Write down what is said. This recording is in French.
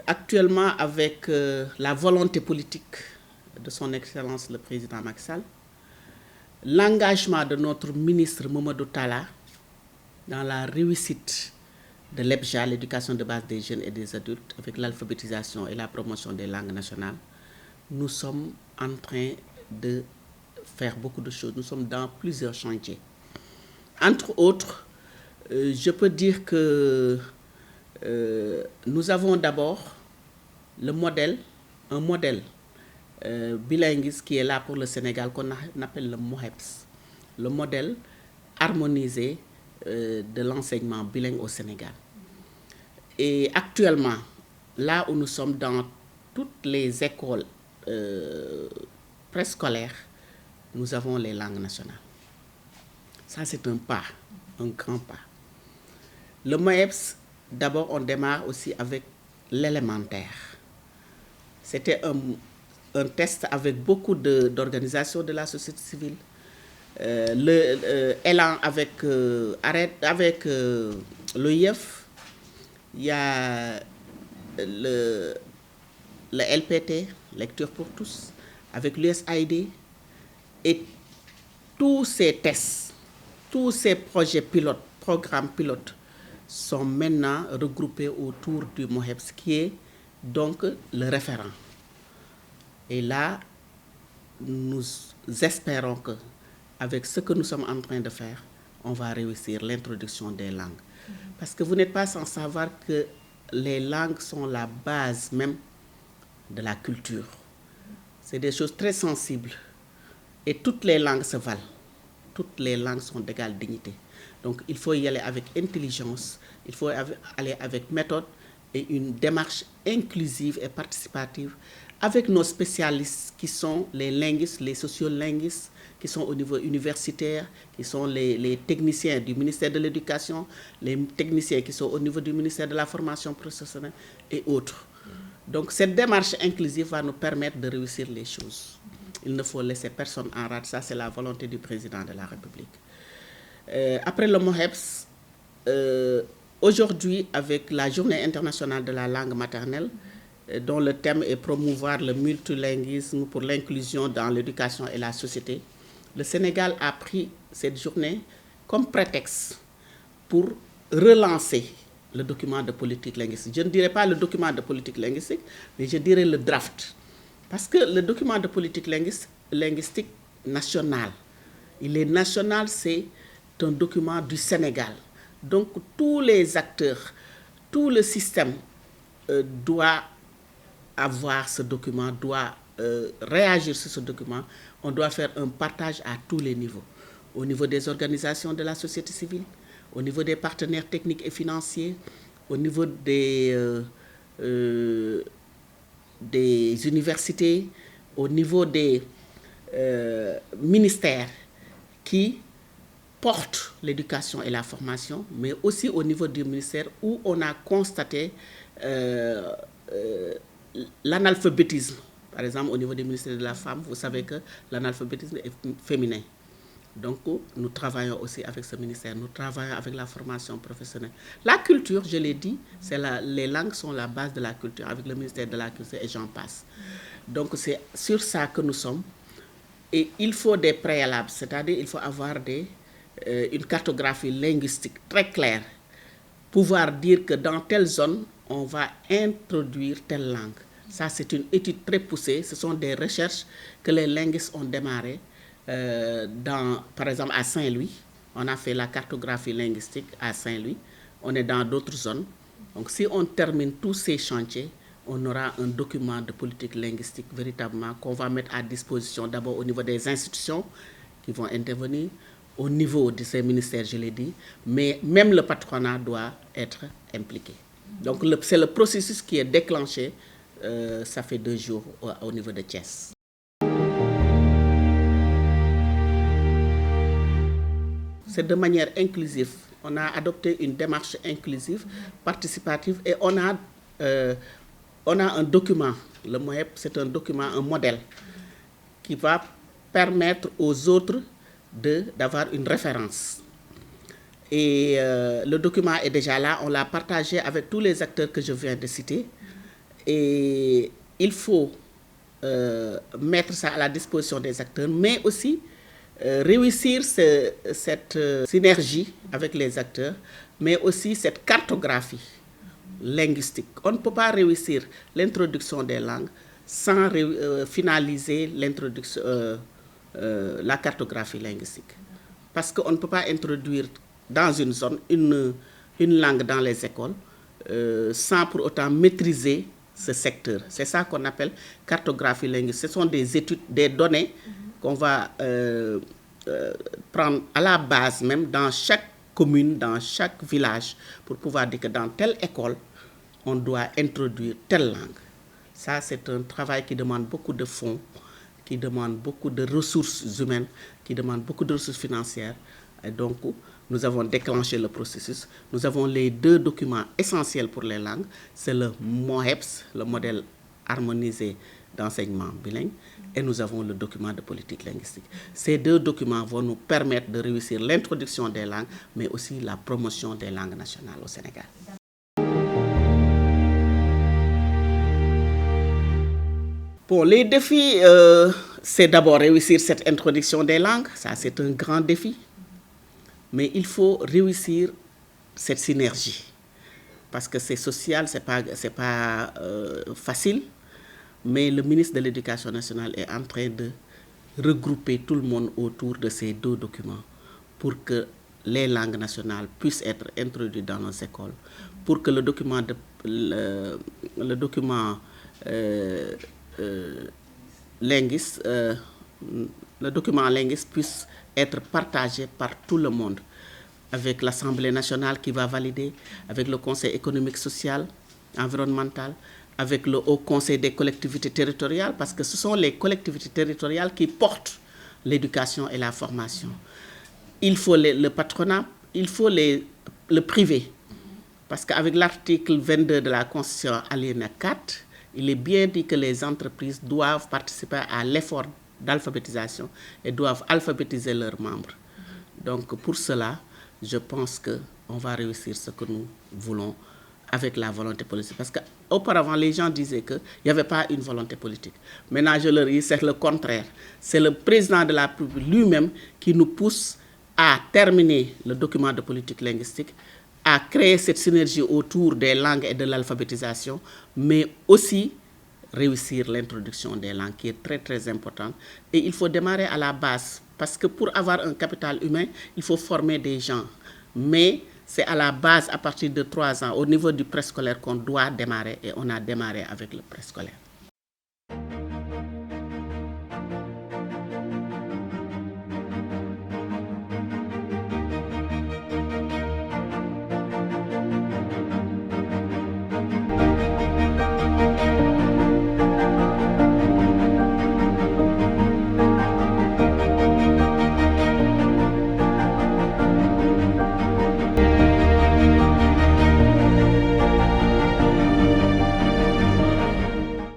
Actuellement, avec la volonté politique de son Excellence le Président Macky Sall, l'engagement de notre ministre Mamadou Talla dans la réussite de l'EBJA, l'éducation de base des jeunes et des adultes, avec l'alphabétisation et la promotion des langues nationales, nous sommes en train de faire beaucoup de choses. Nous sommes dans plusieurs chantiers. Entre autres, je peux dire que nous avons d'abord un modèle bilinguiste qui est là pour le Sénégal, qu'on appelle le MOHEPS, le modèle harmonisé de l'enseignement bilingue au Sénégal. Et actuellement, là où nous sommes dans toutes les écoles préscolaires, nous avons les langues nationales. Ça, c'est un pas, un grand pas. Le MOHEPS, d'abord, on démarre aussi avec l'élémentaire. C'était un test avec beaucoup d'organisations de la société civile. Élan avec l'OIF, il y a le LPT, Lecture pour tous, avec l'USAID, et tous ces tests, tous ces projets pilotes, programmes pilotes, sont maintenant regroupés autour du MOHEPS, qui est donc le référent. Et là, nous espérons qu'avec ce que nous sommes en train de faire, on va réussir l'introduction des langues. Parce que vous n'êtes pas sans savoir que les langues sont la base même de la culture. C'est des choses très sensibles. Et toutes les langues se valent. Toutes les langues sont d'égale dignité. Donc il faut y aller avec intelligence, il faut aller avec méthode et une démarche inclusive et participative avec nos spécialistes qui sont les linguistes, les sociolinguistes, qui sont au niveau universitaire, qui sont les techniciens du ministère de l'Éducation, les techniciens qui sont au niveau du ministère de la Formation professionnelle et autres. Donc cette démarche inclusive va nous permettre de réussir les choses. Il ne faut laisser personne en rade, ça c'est la volonté du président de la République. Après le MOHEPS, aujourd'hui, avec la Journée internationale de la langue maternelle, dont le thème est promouvoir le multilinguisme pour l'inclusion dans l'éducation et la société, le Sénégal a pris cette journée comme prétexte pour relancer le document de politique linguistique. Je ne dirais pas le document de politique linguistique, mais je dirais le draft. Parce que le document de politique linguistique national, il est national, c'est un document du Sénégal. Donc tous les acteurs, tout le système doit avoir ce document, doit réagir sur ce document. On doit faire un partage à tous les niveaux. Au niveau des organisations de la société civile, au niveau des partenaires techniques et financiers, au niveau des universités, au niveau des ministères qui portent l'éducation et la formation, mais aussi au niveau du ministère où on a constaté l'analphabétisme. Par exemple, au niveau du ministère de la Femme, vous savez que l'analphabétisme est féminin. Donc, nous travaillons aussi avec ce ministère, nous travaillons avec la formation professionnelle. La culture, je l'ai dit, les langues sont la base de la culture, avec le ministère de la Culture et j'en passe. Donc, c'est sur ça que nous sommes. Et il faut des préalables, c'est-à-dire il faut avoir une cartographie linguistique très claire, pouvoir dire que dans telle zone, on va introduire telle langue. Ça, c'est une étude très poussée. Ce sont des recherches que les linguistes ont démarrées. Par exemple, à Saint-Louis, on a fait la cartographie linguistique à Saint-Louis. On est dans d'autres zones. Donc, si on termine tous ces chantiers, on aura un document de politique linguistique véritablement qu'on va mettre à disposition d'abord au niveau des institutions qui vont intervenir, au niveau de ces ministères, je l'ai dit, mais même le patronat doit être impliqué. Donc, c'est le processus qui est déclenché. Ça fait 2 jours au niveau de Thiès. C'est de manière inclusive. On a adopté une démarche inclusive, participative, et on a un document. Le MOHEP, c'est un document, un modèle qui va permettre aux autres d'avoir une référence. Et le document est déjà là, on l'a partagé avec tous les acteurs que je viens de citer. Et il faut mettre ça à la disposition des acteurs, mais aussi réussir cette synergie avec les acteurs, mais aussi cette cartographie linguistique. On ne peut pas réussir l'introduction des langues sans finaliser l'introduction, la cartographie linguistique. Parce qu'on ne peut pas introduire dans une zone une langue dans les écoles sans pour autant maîtriser ce secteur. C'est ça qu'on appelle cartographie linguistique. Ce sont des études, des données qu'on va prendre à la base même dans chaque commune, dans chaque village, pour pouvoir dire que dans telle école, on doit introduire telle langue. Ça, c'est un travail qui demande beaucoup de fonds, qui demande beaucoup de ressources humaines, qui demande beaucoup de ressources financières. Et donc, nous avons déclenché le processus. Nous avons les 2 documents essentiels pour les langues. C'est le MOHEPS, le modèle harmonisé d'enseignement bilingue, et nous avons le document de politique linguistique. Ces 2 documents vont nous permettre de réussir l'introduction des langues, mais aussi la promotion des langues nationales au Sénégal. Bon, les défis, c'est d'abord réussir cette introduction des langues. Ça, c'est un grand défi. Mais il faut réussir cette synergie. Parce que c'est social, c'est pas facile. Mais le ministre de l'Éducation nationale est en train de regrouper tout le monde autour de ces 2 documents pour que les langues nationales puissent être introduites dans nos écoles, pour que le document linguiste puisse être partagé par tout le monde, avec l'Assemblée nationale qui va valider, avec le Conseil économique, social, environnemental, avec le Haut Conseil des collectivités territoriales, parce que ce sont les collectivités territoriales qui portent l'éducation et la formation. Il faut le patronat, il faut le privé, parce qu'avec l'article 22 de la Constitution alinéa 4, il est bien dit que les entreprises doivent participer à l'effort d'alphabétisation et doivent alphabétiser leurs membres. Donc pour cela, je pense qu'on va réussir ce que nous voulons avec la volonté politique. Parce qu'auparavant, les gens disaient qu'il n'y avait pas une volonté politique. Maintenant, je leur dis, c'est le contraire. C'est le président de la République lui-même qui nous pousse à terminer le document de politique linguistique, à créer cette synergie autour des langues et de l'alphabétisation, mais aussi réussir l'introduction des langues, qui est très, très importante. Et il faut démarrer à la base, parce que pour avoir un capital humain, il faut former des gens. Mais c'est à la base, à partir de 3 ans, au niveau du préscolaire, qu'on doit démarrer, et on a démarré avec le préscolaire.